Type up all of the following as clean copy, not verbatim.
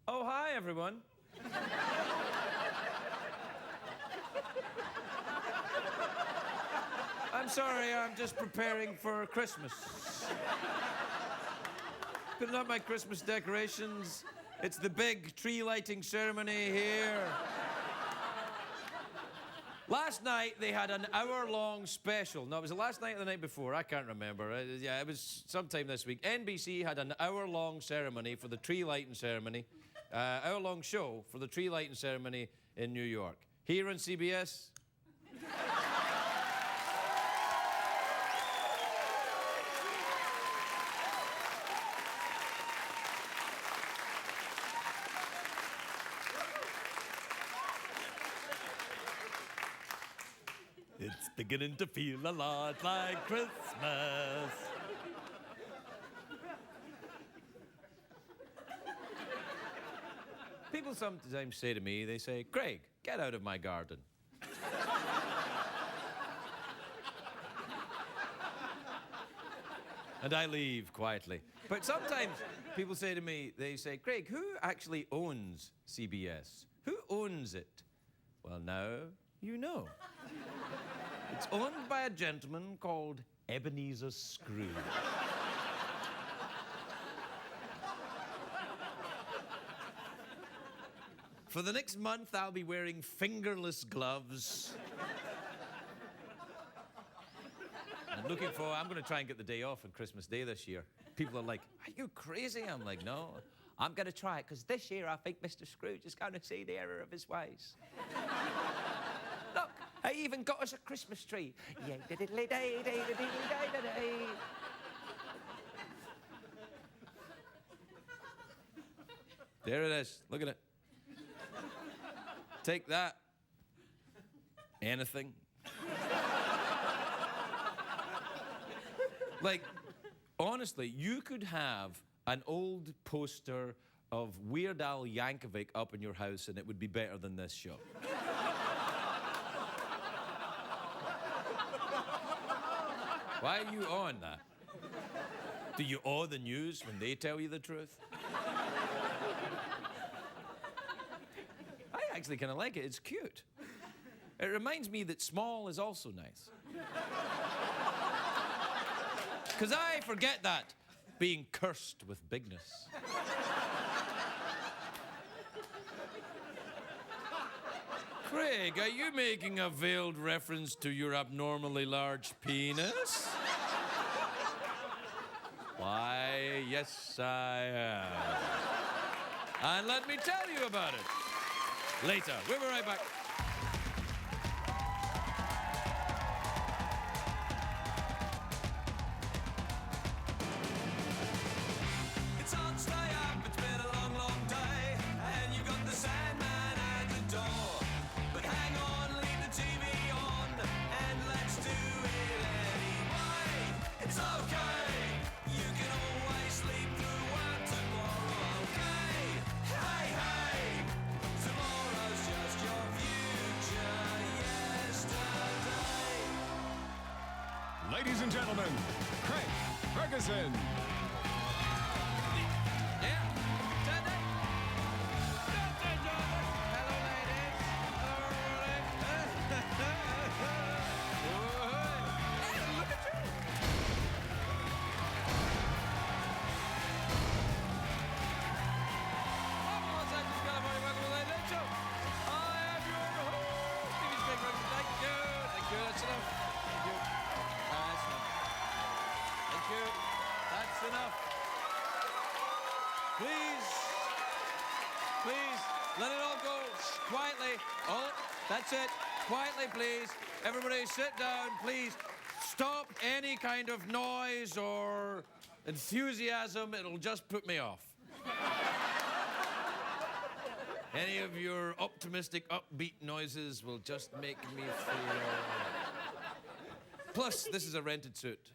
Oh, hi, everyone. I'm sorry, I'm just preparing for Christmas. Putting up my Christmas decorations. It's the big tree lighting ceremony here. Last night, they had an hour-long special. No, was it last night or the night before? I can't remember. Yeah, it was sometime this week. NBC had an hour-long ceremony for the tree lighting ceremony. Hour-long show for the tree lighting ceremony in New York. Here on CBS. It's beginning to feel a lot like Christmas. People sometimes say to me, they say, Craig, get out of my garden. And I leave quietly. But sometimes people say to me, they say, Craig, who actually owns CBS? Who owns it? Well, now you know. It's owned by a gentleman called Ebenezer Scrooge. For the next month, I'll be wearing fingerless gloves. I'm going to try and get the day off on Christmas Day this year. People are like, are you crazy? I'm like, no, I'm going to try it, because this year I think Mr. Scrooge is going to see the error of his ways. Look, I even got us a Christmas tree. There it is. Look at it. Take that. Anything. Like, honestly, you could have an old poster of Weird Al Yankovic up in your house and it would be better than this show. Why are you on that? Do you awe the news when they tell you the truth? I actually kind of like it. It's cute. It reminds me that small is also nice. Because I forget that, being cursed with bigness. Craig, are you making a veiled reference to your abnormally large penis? Why, yes, I am. And let me tell you about it later. We'll be right back. Ladies and gentlemen, Craig Ferguson. That's enough. Please, let it all go. Quietly. Oh, that's it. Quietly, please. Everybody sit down, please. Stop any kind of noise or enthusiasm. It'll just put me off. Any of your optimistic, upbeat noises will just make me feel... Plus, this is a rented suit.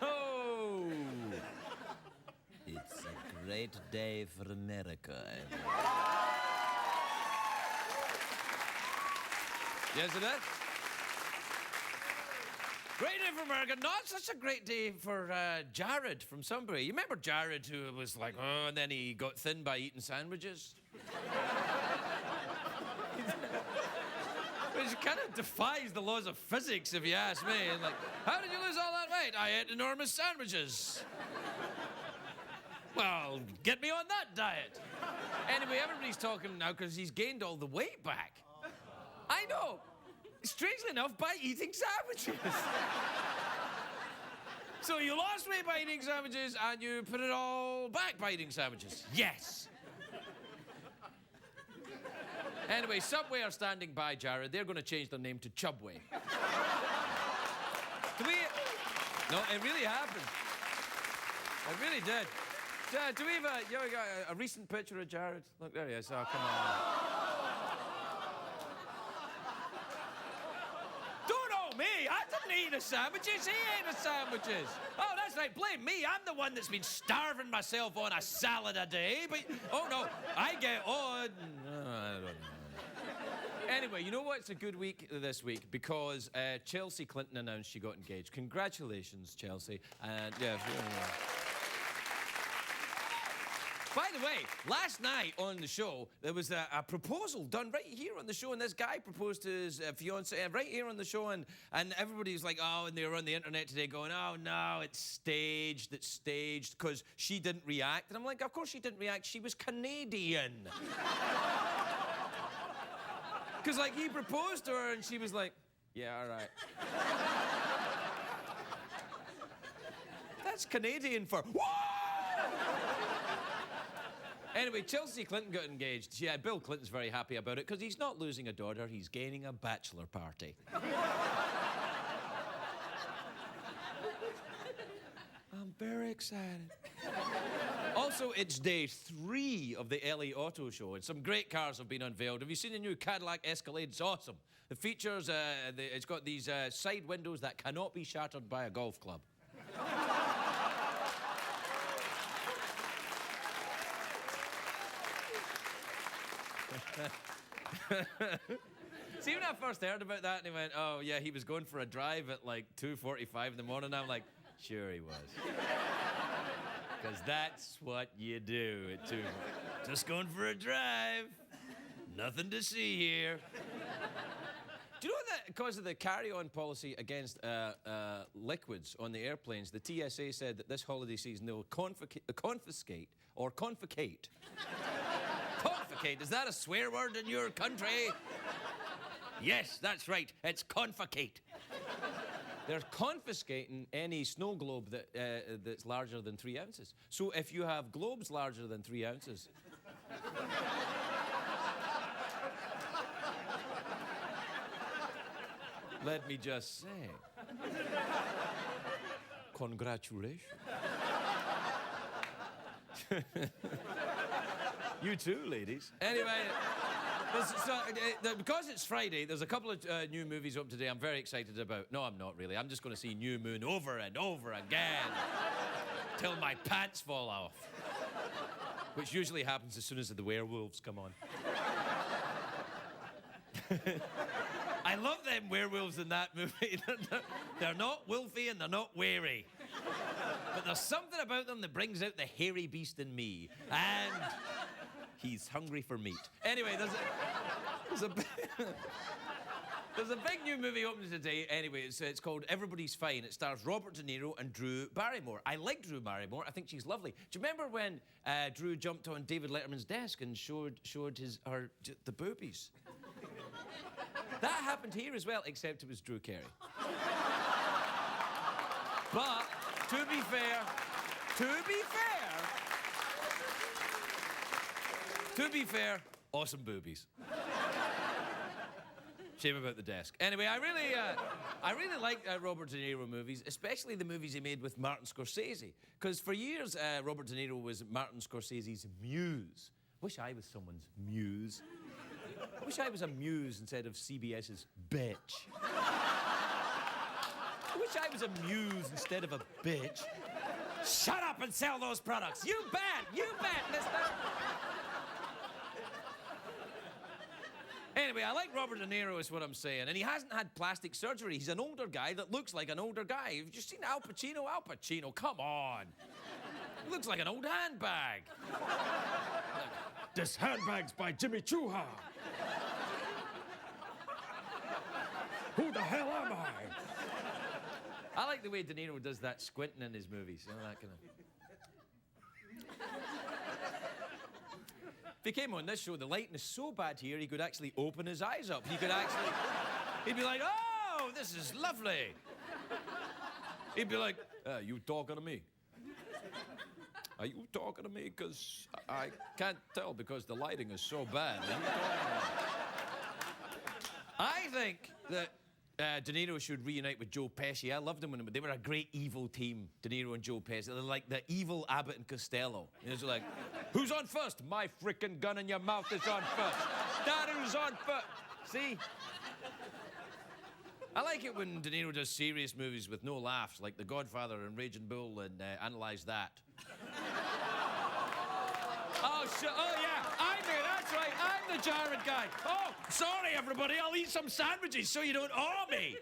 Oh, it's a great day for America. Yes, it is. Great day for America. Not such a great day for Jared from Sunbury. You remember Jared, who was like, oh, and then he got thin by eating sandwiches? Which kind of defies the laws of physics, if you ask me. Like, how did you lose all that weight? I ate enormous sandwiches. Well, get me on that diet. Anyway, everybody's talking now because he's gained all the weight back. I know. Strangely enough, by eating sandwiches. So you lost weight by eating sandwiches and you put it all back by eating sandwiches. Yes. Anyway, Subway are standing by Jared. They're going to change their name to Chubway. Do we... No, it really happened. It really did. Do we have a recent picture of Jared? Look, there he is. Oh, come on. Don't owe me. I didn't eat the sandwiches. He ate the sandwiches. Oh, that's right. Blame me. I'm the one that's been starving myself on a salad a day. But, oh, no. I get on. I don't know. Anyway, you know what? It's a good week this week because Chelsea Clinton announced she got engaged. Congratulations, Chelsea. And, yeah. By the way, last night on the show, there was a proposal done right here on the show, and this guy proposed to his fiancée right here on the show, and everybody's like, oh, and they were on the internet today going, oh, no, it's staged, because she didn't react. And I'm like, of course she didn't react. She was Canadian. Because, like, he proposed to her, and she was like, yeah, all right. That's Canadian for, whoa! Anyway, Chelsea Clinton got engaged. Yeah, Bill Clinton's very happy about it because he's not losing a daughter, he's gaining a bachelor party. I'm very excited. Also, it's day 3 of the LA Auto Show, and some great cars have been unveiled. Have you seen the new Cadillac Escalade? It's awesome. It features, it's got these side windows that cannot be shattered by a golf club. See, when I first heard about that, and he went, oh, yeah, he was going for a drive at, like, 2:45 in the morning, I'm like, sure he was. Because that's what you do at 2. Just going for a drive. Nothing to see here. Do you know that because of the carry-on policy against liquids on the airplanes, the TSA said that this holiday season they'll confiscate. Confiscate, is that a swear word in your country? Yes, that's right. It's confiscate. They're confiscating any snow globe that's larger than 3 ounces. So if you have globes larger than 3 ounces... Let me just say... Congratulations. You too, ladies. Anyway, because it's Friday, there's a couple of new movies up today I'm very excited about. No, I'm not really. I'm just going to see New Moon over and over again till my pants fall off, which usually happens as soon as the werewolves come on. I love them werewolves in that movie. They're not wolfy and they're not wary. But there's something about them that brings out the hairy beast in me. And he's hungry for meat. Anyway, there's a big new movie opening today. Anyway, it's called Everybody's Fine. It stars Robert De Niro and Drew Barrymore. I like Drew Barrymore. I think she's lovely. Do you remember when Drew jumped on David Letterman's desk and showed the boobies? That happened here as well, except it was Drew Carey. But, to be fair, awesome boobies. Shame about the desk. Anyway, I really like Robert De Niro movies, especially the movies he made with Martin Scorsese. Because for years, Robert De Niro was Martin Scorsese's muse. Wish I was someone's muse. I wish I was a muse instead of CBS's bitch. I wish I was a muse instead of a bitch. Shut up and sell those products. You bet, mister. Anyway, I like Robert De Niro is what I'm saying. And he hasn't had plastic surgery. He's an older guy that looks like an older guy. Have you seen Al Pacino? Al Pacino, come on. He looks like an old handbag. This handbag's by Jimmy Chooha. Who the hell am I? I like the way De Niro does that squinting in his movies. You know, that kind of... If he came on this show, the lighting is so bad here, he could actually open his eyes up. He could actually... He'd be like, oh, this is lovely. He'd be like, you talking to me? Are you talking to me? Because I can't tell because the lighting is so bad. Are you talking to me? I think that De Niro should reunite with Joe Pesci. I loved them when they were a great evil team, De Niro and Joe Pesci. They're like the evil Abbott and Costello. It's like, who's on first? My frickin' gun in your mouth is on first. That who's on first. See? I like it when De Niro does serious movies with no laughs, like The Godfather and Raging Bull and Analyze That. Oh, yeah, I'm here, that's right, I'm the Jared guy. Oh, sorry, everybody, I'll eat some sandwiches so you don't owe me.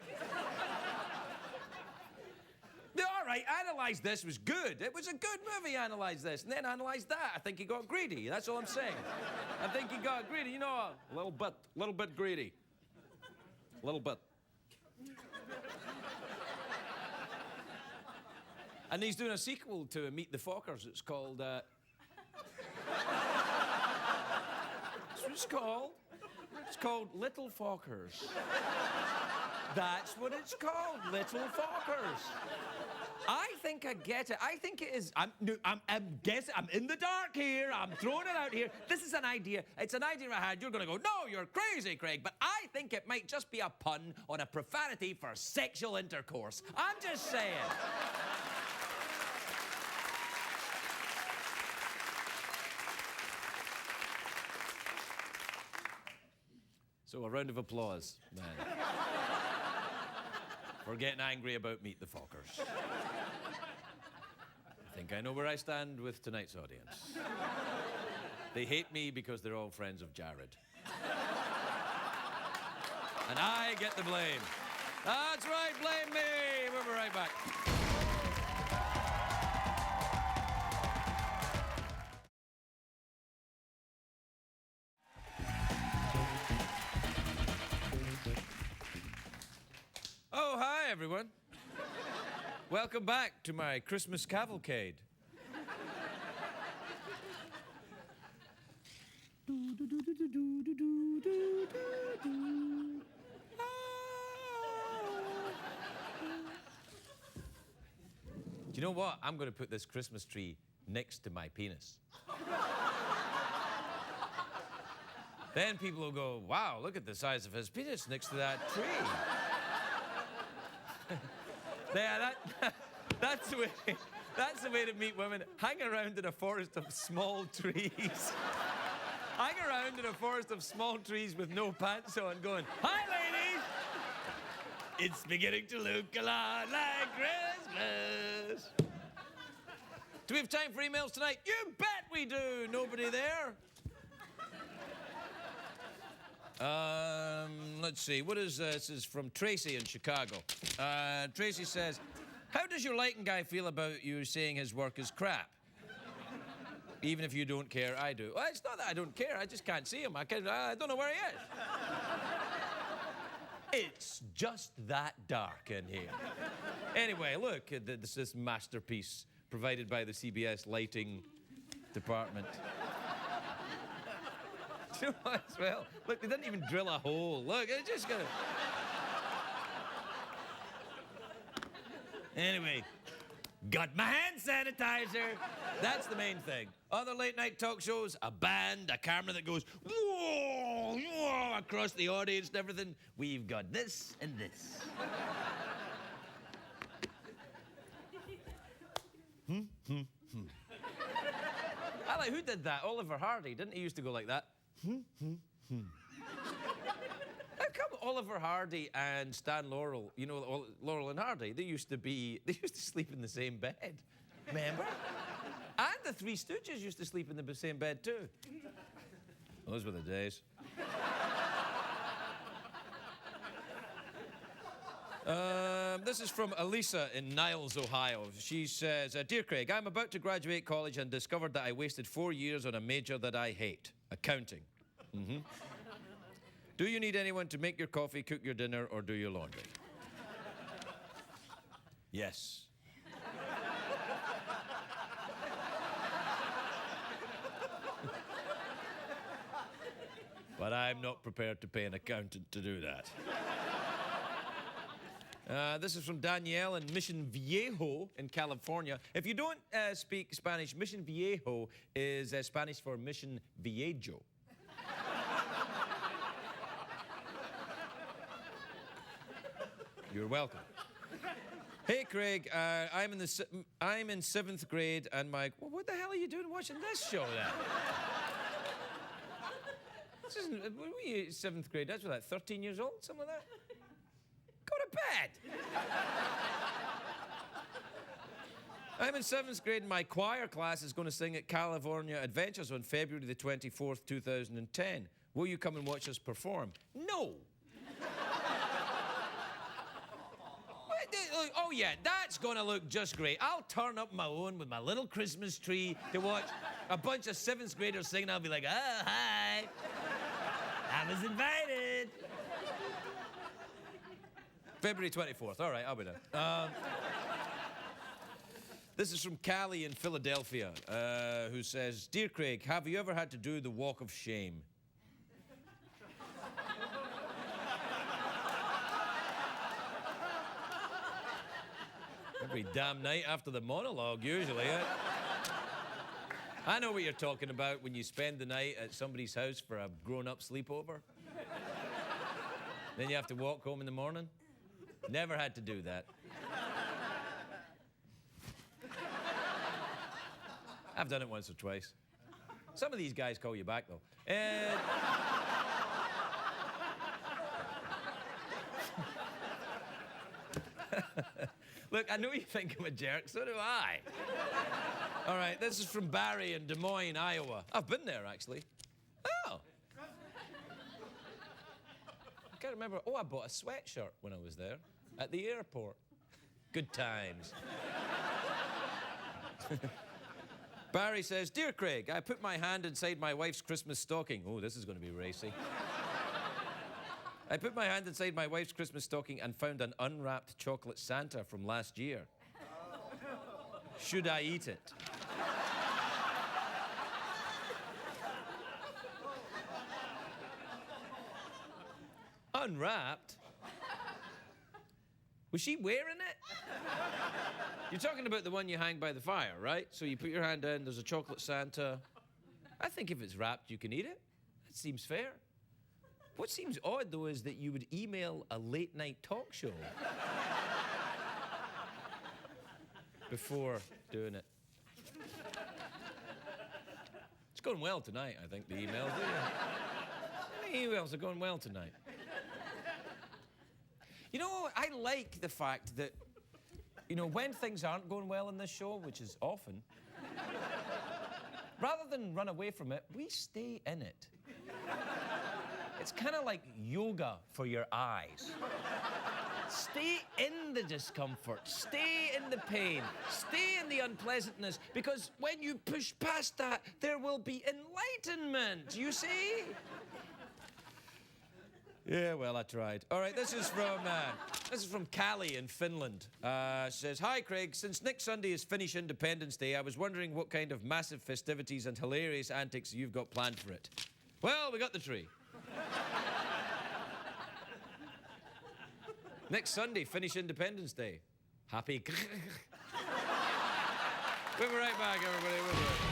All right, Analyze This was good. It was a good movie, Analyze This. And then Analyze That. I think he got greedy, that's all I'm saying. I think he got greedy, you know, a little bit greedy. A little bit. And he's doing a sequel to Meet the Fockers. It's called, That's what it's called. It's called Little Fockers. That's what it's called, Little Fockers. I think I get it. I think it is. I'm guessing. I'm in the dark here. I'm throwing it out here. This is an idea. It's an idea I had. You're going to go, no, you're crazy, Craig. But I think it might just be a pun on a profanity for sexual intercourse. I'm just saying. So a round of applause, man. For getting angry about Meet the Fockers. I think I know where I stand with tonight's audience. They hate me because they're all friends of Jared. And I get the blame. That's right, blame me. We'll be right back. Oh, hi, everyone. Welcome back to my Christmas cavalcade. Do you know what? I'm going to put this Christmas tree next to my penis. Then people will go, wow, look at the size of his penis next to that tree. Yeah, that's the way to meet women. Hang around in a forest of small trees. Hang around in a forest of small trees with no pants on going, hi, ladies! It's beginning to look a lot like Christmas. Do we have time for emails tonight? You bet we do! Nobody there? Let's see, what is this? Is from Tracy in Chicago. Tracy says, how does your lighting guy feel about you saying his work is crap? Even if you don't care, I do. Well, it's not that I don't care, I just can't see him. I don't know where he is. It's just that dark in here. Anyway, look, this masterpiece provided by the CBS lighting department. Do you know what, as well? Look, they didn't even drill a hole. Look, it's just gonna... Anyway, got my hand sanitizer. That's the main thing. Other late-night talk shows, a band, a camera that goes, whoa, whoa, across the audience and everything. We've got this and this. I like, who did that? Oliver Hardy. Didn't he used to go like that? How come Oliver Hardy and Stan Laurel, you know, Laurel and Hardy, they used to sleep in the same bed. Remember? And the Three Stooges used to sleep in the same bed too. Those were the days. This is from Elisa in Niles, Ohio. She says, Dear Craig, I'm about to graduate college and discovered that I wasted 4 years on a major that I hate, accounting. Do you need anyone to make your coffee, cook your dinner, or do your laundry? Yes. But I'm not prepared to pay an accountant to do that. This is from Danielle in Mission Viejo in California. If you don't speak Spanish, Mission Viejo is Spanish for Mission Viejo. You're welcome. Hey, Craig, I'm in 7th grade, and my... Well, what the hell are you doing watching this show, then? This isn't... What were you, 7th grade? That's what, like 13 years old? Something like that? Go to bed! I'm in 7th grade, and my choir class is going to sing at California Adventures on February the 24th, 2010. Will you come and watch us perform? No! Oh, yeah, that's gonna look just great. I'll turn up my own with my little Christmas tree to watch a bunch of 7th graders singing. I'll be like, oh, hi. I was invited. February 24th. All right, I'll be there. This is from Callie in Philadelphia, who says, Dear Craig, have you ever had to do the walk of shame? Every damn night after the monologue, usually. I know what you're talking about when you spend the night at somebody's house for a grown-up sleepover. Then you have to walk home in the morning. Never had to do that. I've done it once or twice. Some of these guys call you back, though. Look, I know you think I'm a jerk, so do I. All right, this is from Barry in Des Moines, Iowa. I've been there, actually. Oh. I can't remember. Oh, I bought a sweatshirt when I was there at the airport. Good times. Barry says, Dear Craig, I put my hand inside my wife's Christmas stocking. Oh, this is going to be racy. I put my hand inside my wife's Christmas stocking and found an unwrapped chocolate Santa from last year. Should I eat it? Unwrapped? Was she wearing it? You're talking about the one you hang by the fire, right? So you put your hand in, there's a chocolate Santa. I think if it's wrapped, you can eat it. That seems fair. What seems odd, though, is that you would email a late-night talk show before doing it. It's going well tonight, I think, the emails. The emails are going well tonight. You know, I like the fact that, you know, when things aren't going well in this show, which is often, rather than run away from it, we stay in it. It's kind of like yoga for your eyes. Stay in the discomfort, stay in the pain, stay in the unpleasantness, because when you push past that, there will be enlightenment, you see? Yeah, well, I tried. All right, this is from Callie in Finland. Says, Hi, Craig. Since next Sunday is Finnish Independence Day, I was wondering what kind of massive festivities and hilarious antics you've got planned for it. Well, we got the tree. Next Sunday, Finnish Independence Day. Happy. We'll be right back, everybody. We'll be right back.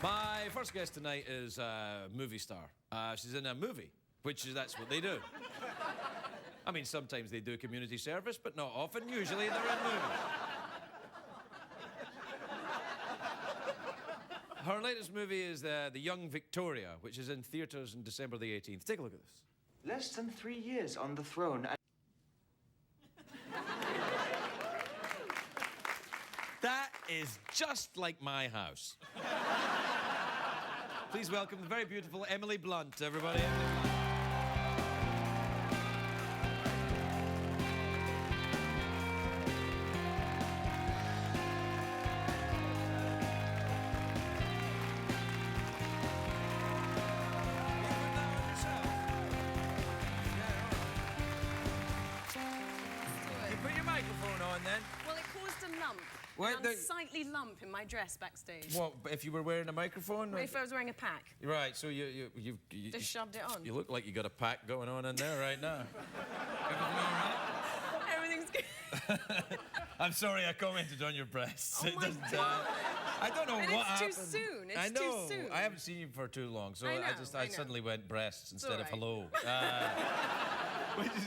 My first guest tonight is a movie star. She's in a movie, that's what they do. I mean, sometimes they do community service, but not often. Usually they're in movies. Her latest movie is The Young Victoria, which is in theaters on December the 18th. Take a look at this. Less than 3 years on the throne. That is just like my house. Please welcome the very beautiful Emily Blunt, everybody. You put your microphone on then. Well, it caused a lump. What, An unsightly lump in my dress backstage. What, if you were wearing a microphone? If I was wearing a pack. Right, so you Just shoved it on. You look like you got a pack going on in there right now. Everything all right? Everything's good. I'm sorry I commented on your breasts. Oh It my doesn't, God. I don't know And what it's too happened. soon. It's I know. too soon. I haven't seen you for too long, so I know, I I know. suddenly went breasts instead all of right. hello.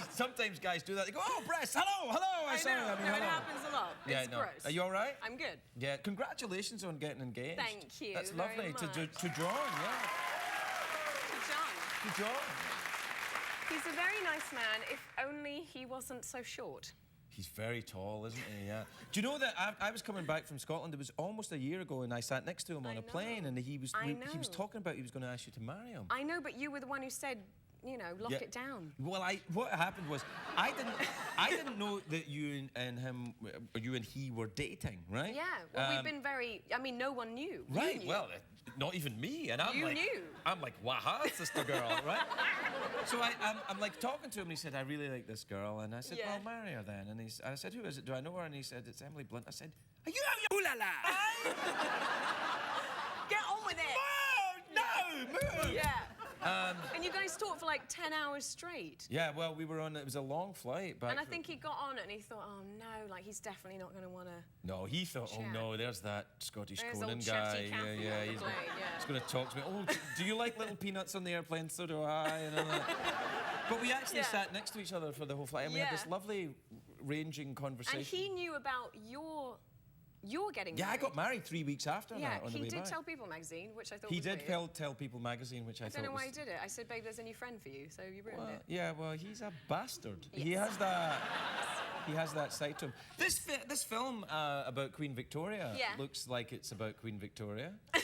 Sometimes guys do that. They go, oh, breasts, hello, hello. I Sorry, know. I mean, No, it hello. happens a lot. Yeah, It's no. gross. Are you all right? I'm good. Yeah, congratulations on getting engaged. Thank you That's very lovely. To much. John, yeah. John. To John. He's a very nice man, if only he wasn't so short. He's very tall, isn't he? Yeah. Do you know that I was coming back from Scotland? It was almost a year ago, and I sat next to him on a plane, and he was talking about he was going to ask you to marry him. I know, but you were the one who said, you know, lock it down. Well, what happened was I didn't know that you and he were dating, right? Yeah. Well, we've been very. I mean, no one knew. You Right. knew. Well, not even me, and I'm You like, knew. I'm like, waha, sister girl, right? So I'm like talking to him, and he said, I really like this girl, and I said, Yeah. well, marry her then. And I said, who is it? Do I know her? And he said, it's Emily Blunt. I said, are you out your ooh la la? Get on with it. Oh no, move! Yeah. And you guys talked for like 10 hours straight. Yeah, well, we were on. It was a long flight back. And I think he got on it and he thought, oh no, like he's definitely not going to want to. No, he thought, oh Chat. no, there's that Scottish There's Conan old guy. Chatty Cathy on the he's, plane, yeah. he's going to talk to me. Oh, do you like little peanuts on the airplane? So do I. And all that. But we actually Yeah. sat next to each other for the whole flight, and we had this Yeah. lovely, ranging conversation. And he knew about your getting Yeah, I married. got married 3 weeks after Yeah, that on the he way did back. tell People magazine, which I thought He was did weird. tell People magazine, which I I thought don't know was... why he did it. I said, babe, there's a new friend for you, so you ruined it. Yeah, well, he's a bastard. He Yes. has that. He has that side to him. This film about Queen Victoria Yeah. looks like it's about Queen Victoria. Yeah,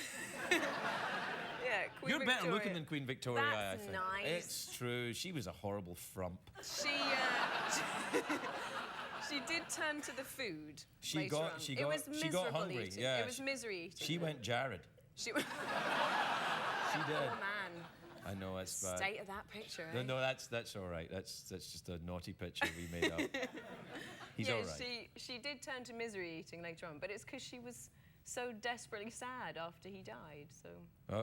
Queen You're better Victoria. looking than Queen Victoria, I That's think. nice. It's true. She was a horrible frump. She she did turn to the food. She later got on. she It got was she got miserable hungry. eating. Yeah. It was misery eating. She went Jared. She She did. Oh man. I know it's bad. State of that picture. No, eh? no, that's all right. That's just a naughty picture we made up. He's yeah, all right. she did turn to misery eating later on, but it's because she was so desperately sad after he died. So.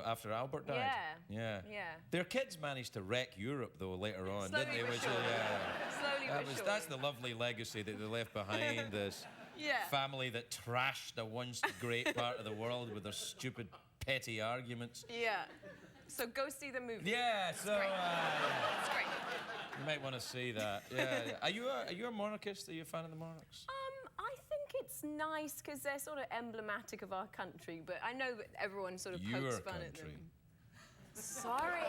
After Albert died. Yeah. Yeah. Yeah. Their kids managed to wreck Europe though later on, Slowly didn't they? but Which, surely. yeah. Slowly but surely. That's the lovely legacy that they left behind. This Yeah. family that trashed a once great part of the world with their stupid petty arguments. Yeah. So go see the movie. Yeah. So It's great. you might want to see that. Yeah. Are you a monarchist? Are you a fan of the monarchs? I think it's nice because they're sort of emblematic of our country, but I know that everyone sort of pokes Your fun at country. them. Sorry.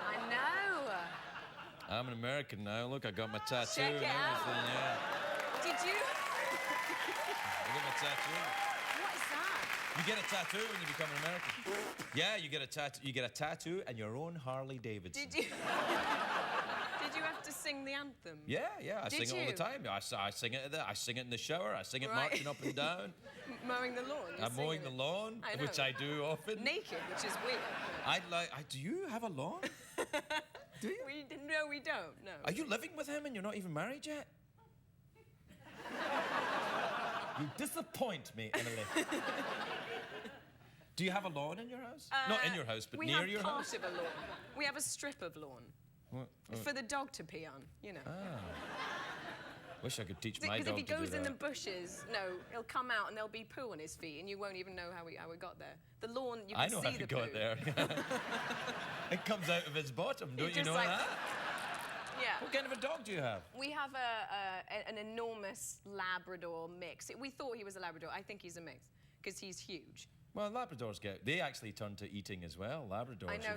I know. I'm an American now. Look, I got my tattoo Check and it out. everything. Yeah. Did you? I got my tattoo. What is that? You get a tattoo when you become an American. Yeah, you get a tattoo. You get a tattoo and your own Harley Davidson. Did you? Did you have to sing the anthem? Yeah, I Did sing it all the you? time. I sing it. I sing it in the shower. I sing it Right. marching up and down. Mowing the lawn. you're I'm mowing the singing it. lawn, I know. which I do often. Naked, which is weird. Do you have a lawn? Do you? No, we don't. No. Are you living with him and you're not even married yet? You disappoint me, Emily. Do you have a lawn in your house? Not in your house, but we near have your part house? of a lawn. We have a strip of lawn What? for the dog to pee on. You know. Wish I could teach my Because dog if he to do goes in the that. bushes, no, he'll come out and there'll be poo on his feet, and you won't even know how it got there. The lawn, you can I know see how the to poo. got there. It comes out of his bottom, don't you just know like- that? Yeah. What kind of a dog do you have? We have an enormous Labrador mix. We thought he was a Labrador. I think he's a mix because he's huge. Well, Labradors they actually turn to eating as well. Labradors, I know,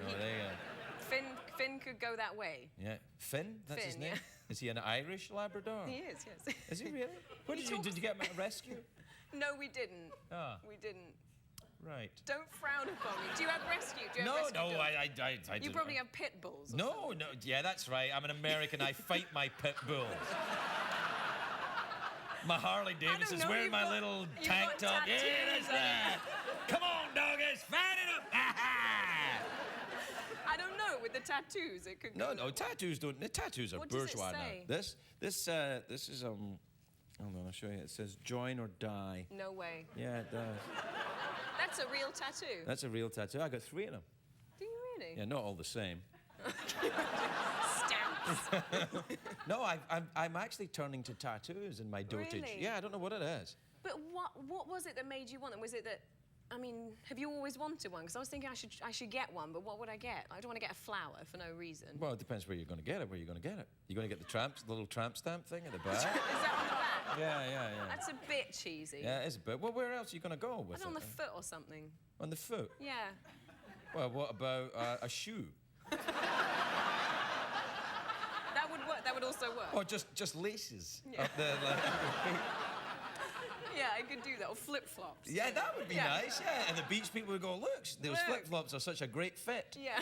Finn could go that way. Yeah, Finn. That's his Finn, name. yeah. Is he an Irish Labrador? He is, yes. Is he really? What did you get him at a rescue? No, we didn't. Ah. We didn't. Right. Don't frown upon me. Do you have rescue? Do you have No, rescue no, dogs? I You don't. probably have pit bulls. Or No, something. no, yeah, that's right. I'm an American. I fight my pit bulls. My Harley Davidson's know, wearing you've my got- little you've tank got top. Yeah, tattoos that's that. Come on, doggies, fan it up. I don't know. With the tattoos, it could. No, go no, tattoos don't. The tattoos are What does it bourgeois say? now. This is Hold on, I'll show you. It says join or die. No way. Yeah, it does. That's a real tattoo. That's a real tattoo. I got 3 of them. Do you really? Yeah, not all the same. Stamps. No, I'm actually turning to tattoos in my dotage. Really? Yeah, I don't know what it is. But what was it that made you want them? Was it that? I mean, have you always wanted one? Because I was thinking I should get one, but what would I get? I don't want to get a flower for no reason. Well, it depends where you're going to get it. Where you're going to get it? You're going to get the little tramp stamp thing at the back. Is that on the back? Yeah. That's a bit cheesy. Yeah, it is a bit. Well, where else are you going to go with I it? don't know, on the foot or something. On the foot? Yeah. Well, what about a shoe? That would work. That would also work. Or just laces Yeah. up there? Like, Yeah, I could do that. Or flip-flops. yeah, that would be Yeah. nice. Yeah, and the beach people would go, look, those Look. flip-flops are such a great fit. Yeah.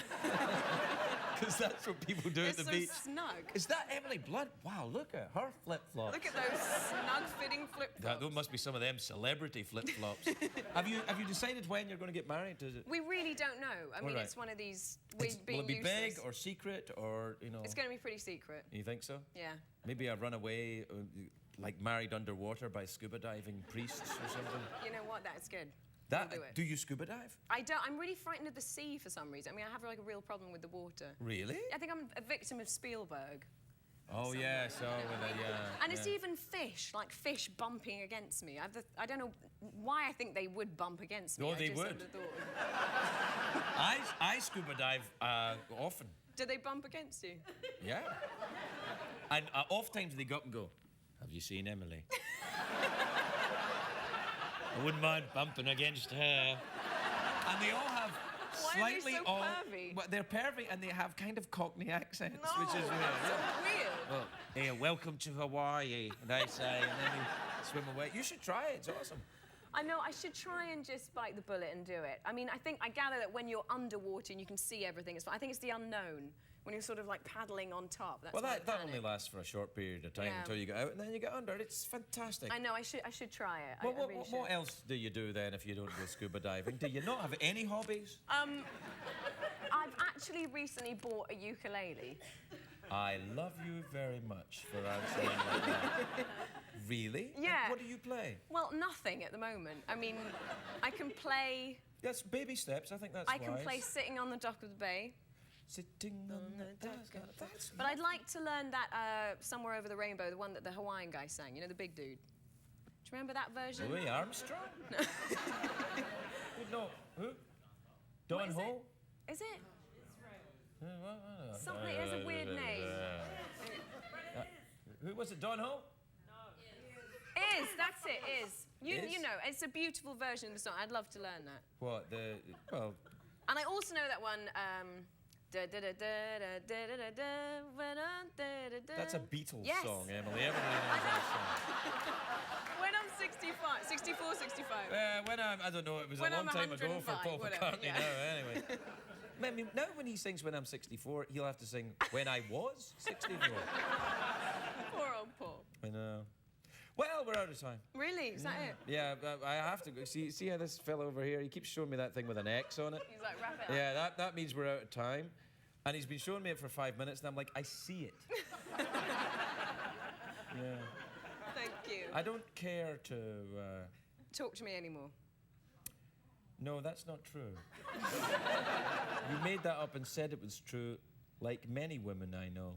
Because that's what people do at They're the so beach. snug. Is that Emily Blunt? Wow, look at her flip-flops. Look at those snug-fitting flip-flops. Those must be some of them celebrity flip-flops. have you decided when you're going to get married? Does it? We really don't know. I mean, right. it's one of these. Will being it be useless. big or secret or It's going to be pretty secret. You think so? Yeah. Maybe a runaway, like married underwater by scuba diving priests or something. You know what? That's good. That We'll do it. do you scuba dive? I don't. I'm really frightened of the sea for some reason. I mean, I have like a real problem with the water. Really? I think I'm a victim of Spielberg. Oh yeah, so with a yeah. And it's yeah. even fish, like fish bumping against me. I don't know why I think they would bump against me. Oh, I they just would. sort of thought- I scuba dive often. Do they bump against you? Yeah. And oftentimes they go up and go, have you seen Emily? I wouldn't mind bumping against her. And they all have Why are they slightly so pervy? But they're pervy and they have kind of Cockney accents, which is weird. That's so weird. Well, hey, welcome to Hawaii, and I say, and then you swim away. You should try it, it's awesome. I know, I should try and just bite the bullet and do it. I mean, I gather that when you're underwater and you can see everything, I think it's the unknown. When you're sort of like paddling on top. That's Well, when I that only panic. lasts for a short period of time Yeah. until you get out, and then you get under. It's fantastic. I know, I should try it. Well, I really should. what else do you do then if you don't go scuba diving? Do you not have any hobbies? I've actually recently bought a ukulele. I love you very much for answering like that. Really? Yeah. What do you play? Well, nothing at the moment. I mean, I can play. That's baby steps. I think that's I can wise. play Sitting on the Dock of the Bay. Sitting on the dock. That's But I'd like to learn that Somewhere Over the Rainbow, the one that the Hawaiian guy sang. You know, the big dude. Do you remember that version? Louis Armstrong? No. Who? Don What is Ho? it? Is it? Something. It has a weird name. Who was it? Don Ho? Is, that's it, is. You Is? know, it's a beautiful version of the song. I'd love to learn that. What? Well, And I also know that one. that's a Beatles Yes. song, Emily. Everybody knows that song. When I'm 65, 64, 65. When I don't know, it was When a long I'm time ago for 105, Paul whatever, McCartney yeah. now, anyway. I mean, now when he sings When I'm 64, he'll have to sing When I Was 64. Poor old Paul. I know. Well, we're out of time. Really? Is that it? Yeah, I have to go. See how this fellow over here, he keeps showing me that thing with an X on it? He's like, wrap it up. Yeah, that means we're out of time. And he's been showing me it for 5 minutes, and I'm like, I see it. Yeah. Thank you. I don't care to... Talk to me anymore. No, that's not true. You made that up and said it was true, like many women I know.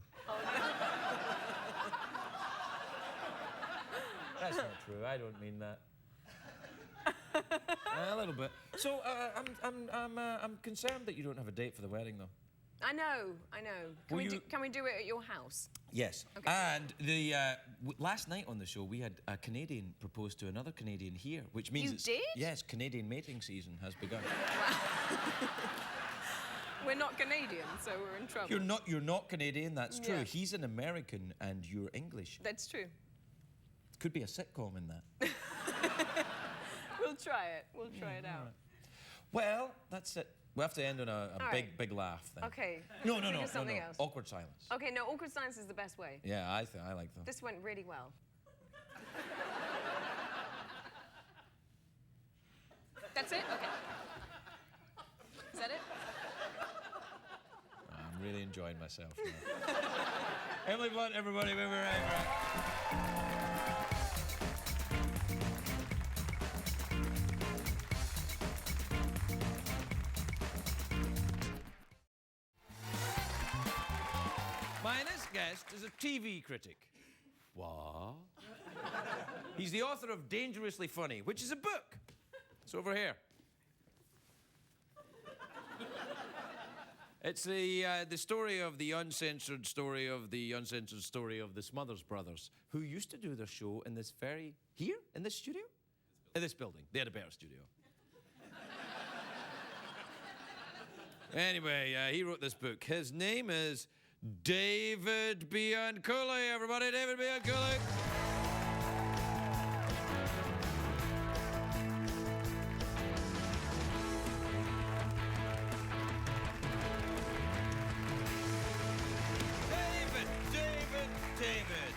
That's not true. I don't mean that. A little bit. So I'm concerned that you don't have a date for the wedding, though. I know. Can Will can we do it at your house? Yes. Okay. And the last night on the show, we had a Canadian propose to another Canadian here, which means You did? Yes, Canadian mating season has begun. We're not Canadian, so we're in trouble. You're not Canadian, that's true. Yeah. He's an American and you're English. That's true. Could be a sitcom in that. We'll try it. We'll try it out. Well, that's it. We have to end on a All big, right. big laugh then. Okay. No. Think of something else. Awkward silence. Okay, no, awkward silence is the best way. Yeah, I like them. This went really well. That's it? Okay. Is that it? I'm really enjoying myself now. Emily Blunt, everybody, we'll be right back. My next guest is a TV critic. What? He's the author of Dangerously Funny, which is a book. It's over here. It's the story of the uncensored story of the uncensored story of the Smothers Brothers, who used to do their show in this in this studio? In this building. They had a better studio. Anyway, he wrote this book. His name is David Bianculli. Everybody, David Bianculli. David.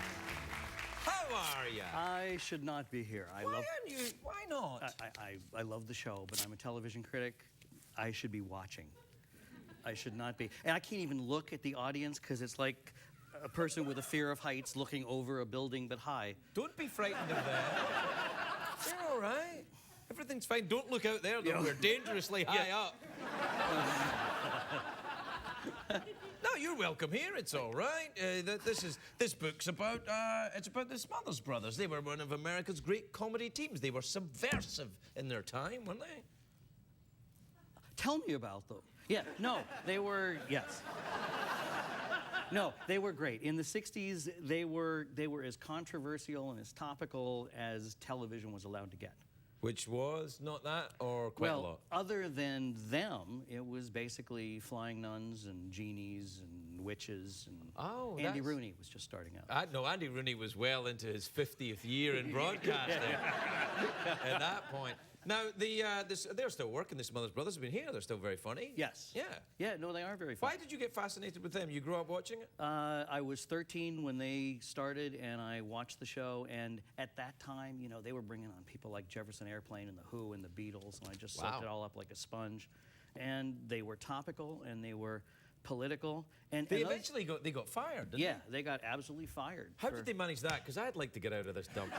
How are you? I should not be here. Why not? I love the show, but I'm a television critic. I should be watching. I should not be. And I can't even look at the audience because it's like a person with a fear of heights looking over a building but high. Don't be frightened of that. You're all right. Everything's fine. Don't look out there, though. Yeah. We're dangerously high up. No, you're welcome here. It's all right. This book's about it's about the Smothers Brothers. They were one of America's great comedy teams. They were subversive in their time, weren't they? Tell me about them. Yeah, no, they were, yes. No, they were great. In the 60s, they were as controversial and as topical as television was allowed to get. Which was not that, or quite a lot? Well, other than them, it was basically flying nuns and genies and witches and Andy Rooney was just starting out. No, Andy Rooney was well into his 50th year in broadcasting at that point. Now, they're still working, the Smothers Brothers have been here. They're still very funny. Yes. Yeah. Yeah, no, they are very funny. Why did you get fascinated with them? You grew up watching it? I was 13 when they started, and I watched the show. And at that time, you know, they were bringing on people like Jefferson Airplane and The Who and the Beatles, and I just soaked it all up like a sponge. And they were topical, and they were political. And They eventually got fired, didn't yeah, they got absolutely fired. How did they manage that? Because I'd like to get out of this dump.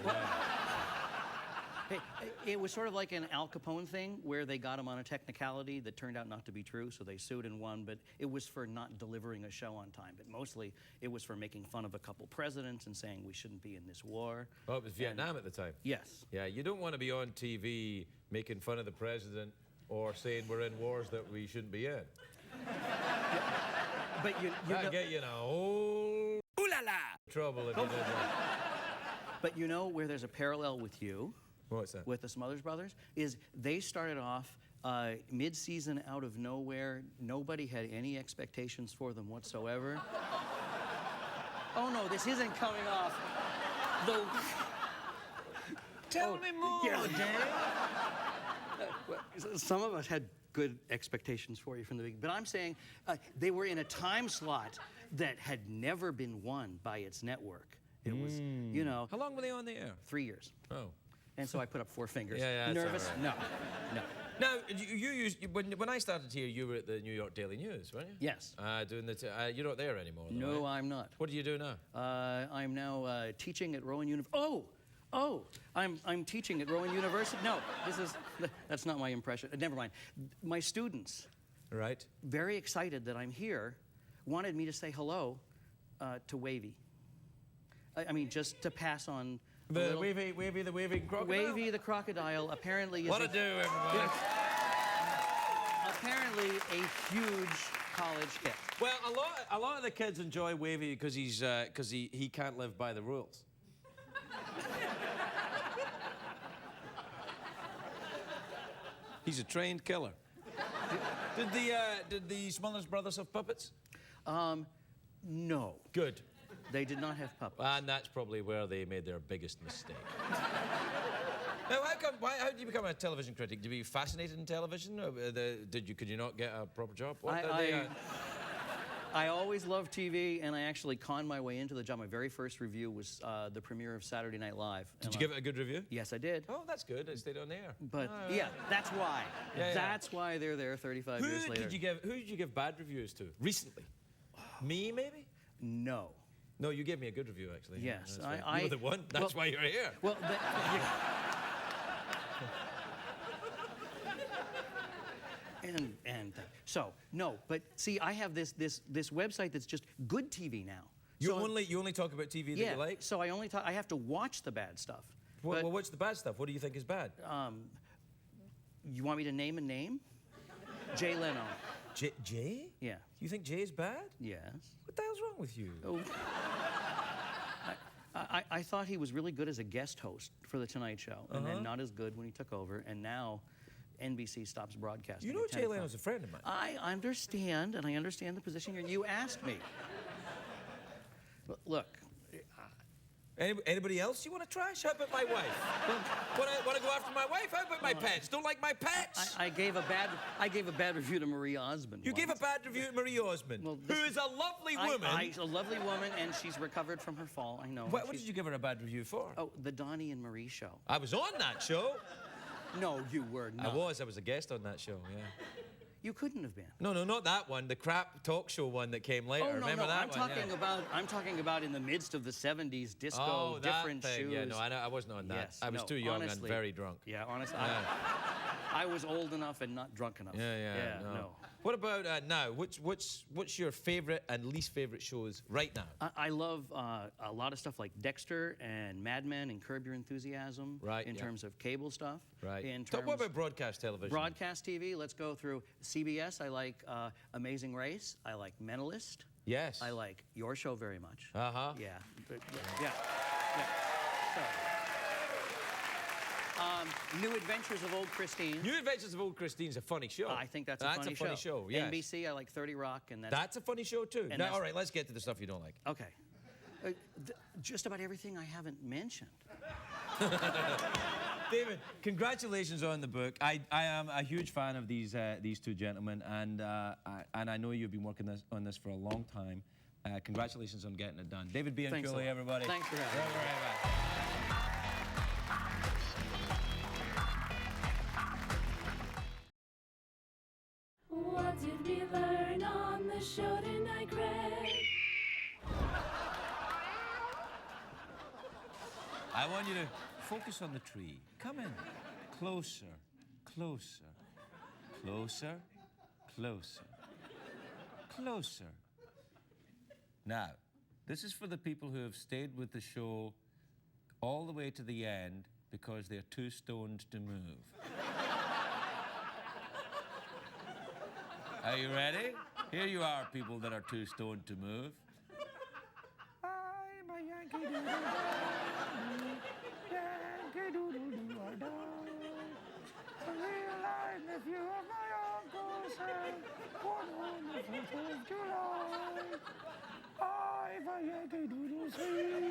Hey, it was sort of like an Al Capone thing where they got him on a technicality that turned out not to be true, so they sued and won, but it was for not delivering a show on time. But mostly, it was for making fun of a couple presidents and saying we shouldn't be in this war. Oh, it was Vietnam at the time? Yes. Yeah, you don't want to be on TV making fun of the president or saying we're in wars that we shouldn't be in. But That'd get you in a whole trouble if you did that. But you know where there's a parallel with you? What's that? With the Smothers Brothers, is they started off mid-season out of nowhere. Nobody had any expectations for them whatsoever. Oh no, this isn't coming off. Tell me more, Dan. Some of us had good expectations for you from the beginning, but I'm saying they were in a time slot that had never been won by its network. It was, you know. How long were they on the air? 3 years. Oh. And so I put up 4 fingers. Yeah, that's Nervous? all right. No. Now, when I started here, you were at the New York Daily News, weren't you? Yes. Doing you're not there anymore, though, No, right? I'm not. What do you do now? I'm now teaching at Rowan University. I'm teaching at Rowan University. No, that's not my impression. Never mind. My students, Right. very excited that I'm here, wanted me to say hello to Wavy. I mean, just to pass on The Wavy the waving crocodile? Wavy the crocodile apparently is What to do, everybody? apparently a huge college hit. Well, a lot of the kids enjoy Wavy because he can't live by the rules. He's a trained killer. Did the Smothers Brothers have puppets? No. Good. They did not have puppets. And that's probably where they made their biggest mistake. Now, how did you become a television critic? Did you be fascinated in television? Or could you not get a proper job? I always loved TV, and I actually conned my way into the job. My very first review was the premiere of Saturday Night Live. Did you give it a good review? Yes, I did. Oh, that's good. It stayed on the air. But yeah, that's why. Yeah. That's why they're there 35 years later. Who did you give bad reviews to recently? Me, maybe? No. No, you gave me a good review, actually. Yes, You're the one. That's why you're here. Well, so no, but see, I have this website that's just good TV now. You only talk about TV that you like? So I have to watch the bad stuff. Well, what's the bad stuff? What do you think is bad? You want me to name a name? Jay Leno. Jay? Yeah. You think Jay is bad? Yes. What the hell's wrong with you? Oh. I thought he was really good as a guest host for The Tonight Show, and then not as good when he took over, and now NBC stops broadcasting. You know Jay Leno's a friend of mine. I understand, and I understand the position you asked me. Look. Anybody else you want to trash? How about my wife? Want to go after my wife? How about my pets? Don't like my pets? I gave a bad review to Marie Osmond. You gave a bad review to Marie Osmond, who is a lovely woman. A lovely woman, and she's recovered from her fall. I know. What did you give her a bad review for? Oh, the Donnie and Marie show. I was on that show. No, you were not. I was a guest on that show. Yeah. You couldn't have been. No, not that one. The crap talk show one that came later. Oh, no, Remember that one? I'm talking about in the midst of the 70s, disco, different that thing. shoes. Yeah, no, I wasn't on that. Yes, I was too young and very drunk. Yeah, honestly. I was old enough and not drunk enough. Yeah, no. What about now? What's your favorite and least favorite shows right now? I love a lot of stuff like Dexter and Mad Men and Curb Your Enthusiasm. Right. In terms of cable stuff. Right. What about broadcast television? Broadcast TV. Let's go through CBS. I like Amazing Race. I like Mentalist. Yes. I like your show very much. Uh-huh. Yeah. Yeah. So, New Adventures of Old Christine. New Adventures of Old Christine's a funny show. I think that's a funny show. Yes. NBC, I like 30 Rock, and that's a funny show too. Now, all right, let's get to the stuff you don't like. Okay. Just about everything I haven't mentioned. David, congratulations on the book. I am a huge fan of these two gentlemen, and I know you've been working on this for a long time. Congratulations on getting it done. David Bianculli, everybody. Thanks for having me. What did we learn on the show tonight, Greg? I want you to focus on the tree. Come in. Closer, closer, closer, closer, closer. Now, this is for the people who have stayed with the show all the way to the end because they're too stoned to move. Are you ready? Here you are, people that are too stoned to move. I'm a Yankee Doodle Yankee Doodle a real life nephew of my uncle said, one wonderful 4th of July, I've a Yankee Doodle sweet.